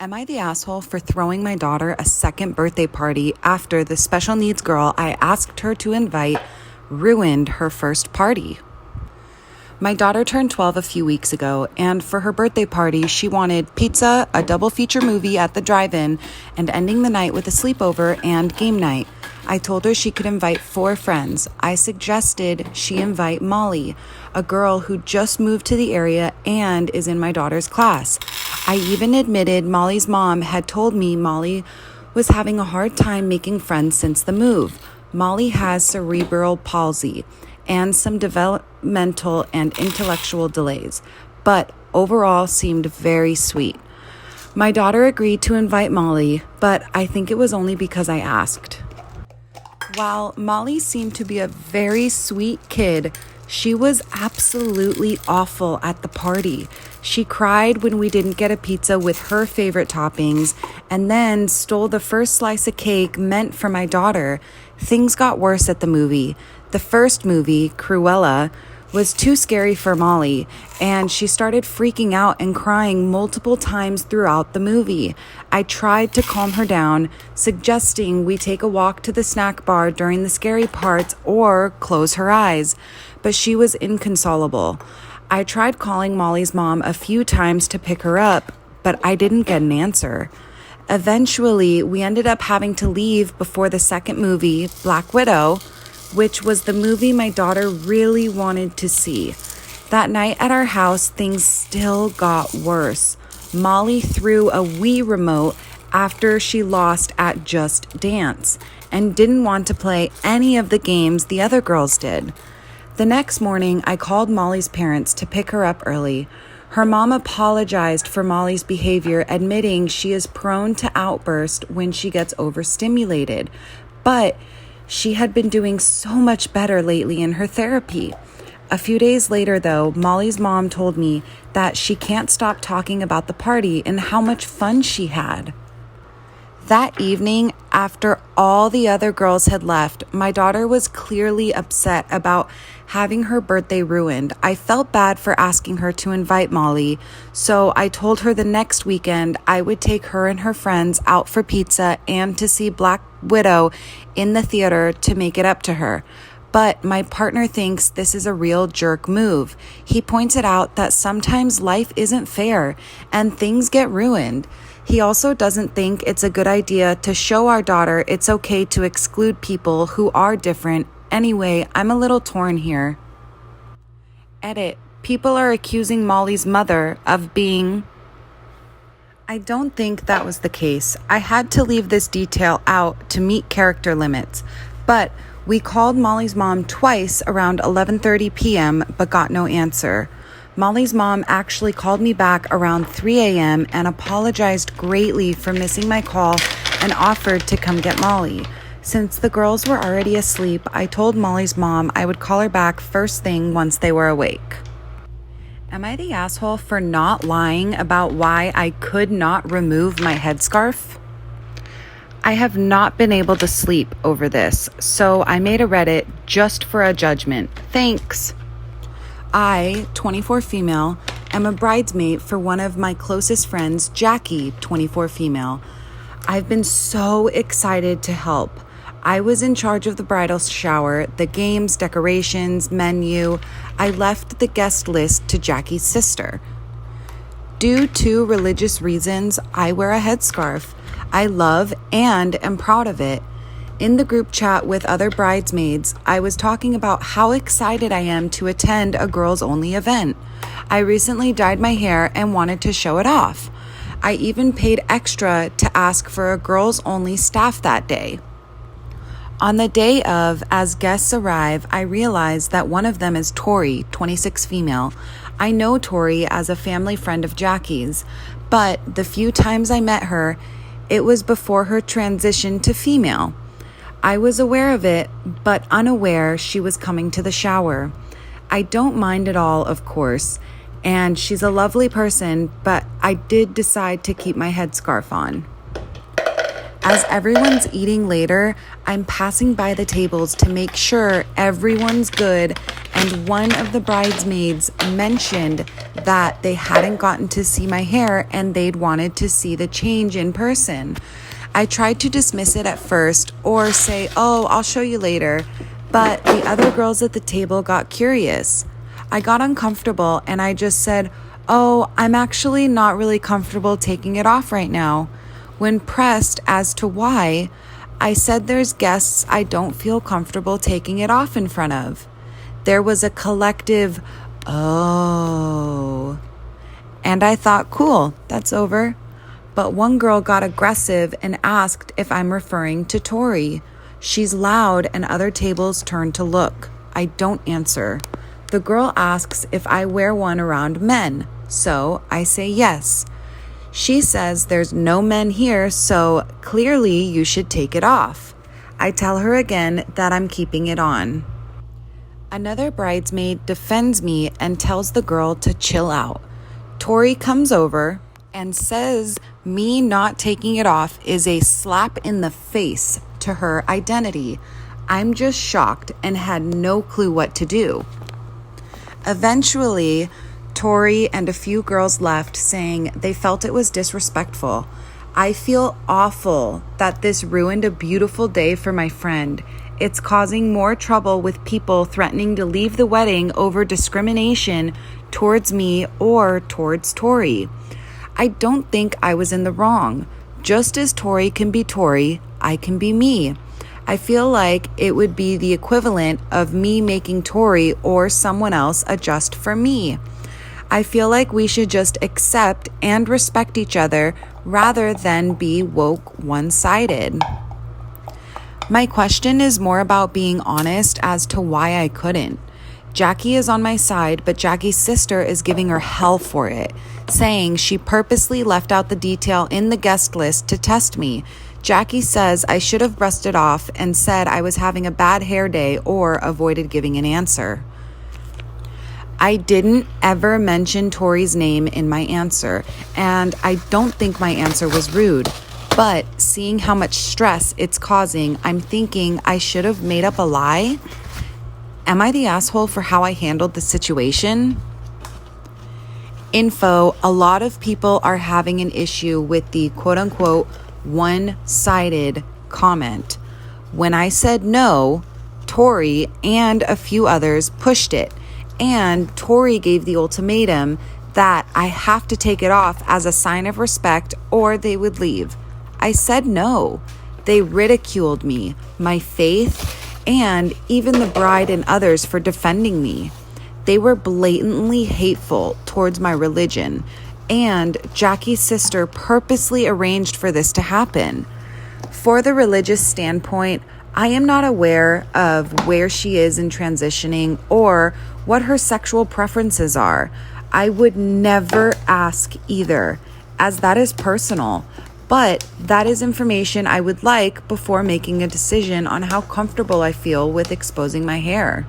Am I the asshole for throwing my daughter a second birthday party after the special needs girl I asked her to invite ruined her first party? My daughter turned 12 a few weeks ago, and for her birthday party, she wanted pizza, a double feature movie at the drive-in, and ending the night with a sleepover and game night. I told her she could invite 4 friends. I suggested she invite Molly, a girl who just moved to the area and is in my daughter's class. I even admitted Molly's mom had told me Molly was having a hard time making friends since the move. Molly has cerebral palsy and some developmental and intellectual delays, but overall seemed very sweet. My daughter agreed to invite Molly, but I think it was only because I asked. While Molly seemed to be a very sweet kid, she was absolutely awful at the party. She cried when we didn't get a pizza with her favorite toppings and then stole the first slice of cake meant for my daughter. Things got worse at the movie. The first movie, Cruella, was too scary for Molly, and she started freaking out and crying multiple times throughout the movie. I tried to calm her down, suggesting we take a walk to the snack bar during the scary parts or close her eyes, but she was inconsolable. I tried calling Molly's mom a few times to pick her up, but I didn't get an answer. Eventually, we ended up having to leave before the second movie, Black Widow, which was the movie my daughter really wanted to see. That night at our house, things still got worse. Molly threw a Wii remote after she lost at Just Dance and didn't want to play any of the games the other girls did. The next morning, I called Molly's parents to pick her up early. Her mom apologized for Molly's behavior, admitting she is prone to outburst when she gets overstimulated, but she had been doing so much better lately in her therapy. A few days later, though, Molly's mom told me that she can't stop talking about the party and how much fun she had. That evening, after all the other girls had left, my daughter was clearly upset about having her birthday ruined. I felt bad for asking her to invite Molly, so I told her the next weekend I would take her and her friends out for pizza and to see Black Widow in the theater to make it up to her. But my partner thinks this is a real jerk move. He pointed out that sometimes life isn't fair and things get ruined. He also doesn't think it's a good idea to show our daughter it's okay to exclude people who are different. Anyway, I'm a little torn here. Edit. People are accusing Molly's mother of being... I don't think that was the case. I had to leave this detail out to meet character limits, but we called Molly's mom twice around 11:30 p.m. but got no answer. Molly's mom actually called me back around 3 a.m. and apologized greatly for missing my call and offered to come get Molly. Since the girls were already asleep, I told Molly's mom I would call her back first thing once they were awake. Am I the asshole for not lying about why I could not remove my headscarf? I have not been able to sleep over this, so I made a Reddit just for a judgment. Thanks. I, 24 female, am a bridesmaid for one of my closest friends, Jackie, 24 female. I've been so excited to help. I was in charge of the bridal shower, the games, decorations, menu. I left the guest list to Jackie's sister. Due to religious reasons, I wear a headscarf. I love and am proud of it. In the group chat with other bridesmaids, I was talking about how excited I am to attend a girls-only event. I recently dyed my hair and wanted to show it off. I even paid extra to ask for a girls-only staff that day. On the day of, as guests arrive, I realize that one of them is Tori, 26 female. I know Tori as a family friend of Jackie's, but the few times I met her, it was before her transition to female. I was aware of it, but unaware she was coming to the shower. I don't mind at all, of course, and she's a lovely person, but I did decide to keep my headscarf on. As everyone's eating later, I'm passing by the tables to make sure everyone's good, and one of the bridesmaids mentioned that they hadn't gotten to see my hair and they'd wanted to see the change in person. I tried to dismiss it at first or say, "Oh, I'll show you later," but the other girls at the table got curious. I got uncomfortable and I just said, "Oh, I'm actually not really comfortable taking it off right now." When pressed as to why, I said there's guests I don't feel comfortable taking it off in front of. There was a collective, "Oh." And I thought, cool, that's over. But one girl got aggressive and asked if I'm referring to Tori. She's loud and other tables turn to look. I don't answer. The girl asks if I wear one around men, so I say yes. She says there's no men here, so clearly you should take it off. I tell her again that I'm keeping it on. Another bridesmaid defends me and tells the girl to chill out. Tori comes over and says me not taking it off is a slap in the face to her identity. I'm just shocked and had no clue what to do. Eventually, Tori and a few girls left saying they felt it was disrespectful. I feel awful that this ruined a beautiful day for my friend. It's causing more trouble with people threatening to leave the wedding over discrimination towards me or towards Tori. I don't think I was in the wrong. Just as Tori can be Tori, I can be me. I feel like it would be the equivalent of me making Tori or someone else adjust for me. I feel like we should just accept and respect each other rather than be woke one-sided. My question is more about being honest as to why I couldn't. Jackie is on my side, but Jackie's sister is giving her hell for it, saying she purposely left out the detail in the guest list to test me. Jackie says I should have brushed it off and said I was having a bad hair day or avoided giving an answer. I didn't ever mention Tori's name in my answer, and I don't think my answer was rude. But seeing how much stress it's causing, I'm thinking I should have made up a lie. Am I the asshole for how I handled the situation? Info: a lot of people are having an issue with the quote-unquote one-sided comment. When I said no, Tori and a few others pushed it. And Tori gave the ultimatum that I have to take it off as a sign of respect or they would leave. I said no. They ridiculed me, my faith, and even the bride and others for defending me. They were blatantly hateful towards my religion, and Jackie's sister purposely arranged for this to happen. For the religious standpoint, I am not aware of where she is in transitioning or what her sexual preferences are. I would never ask either, as that is personal, but that is information I would like before making a decision on how comfortable I feel with exposing my hair.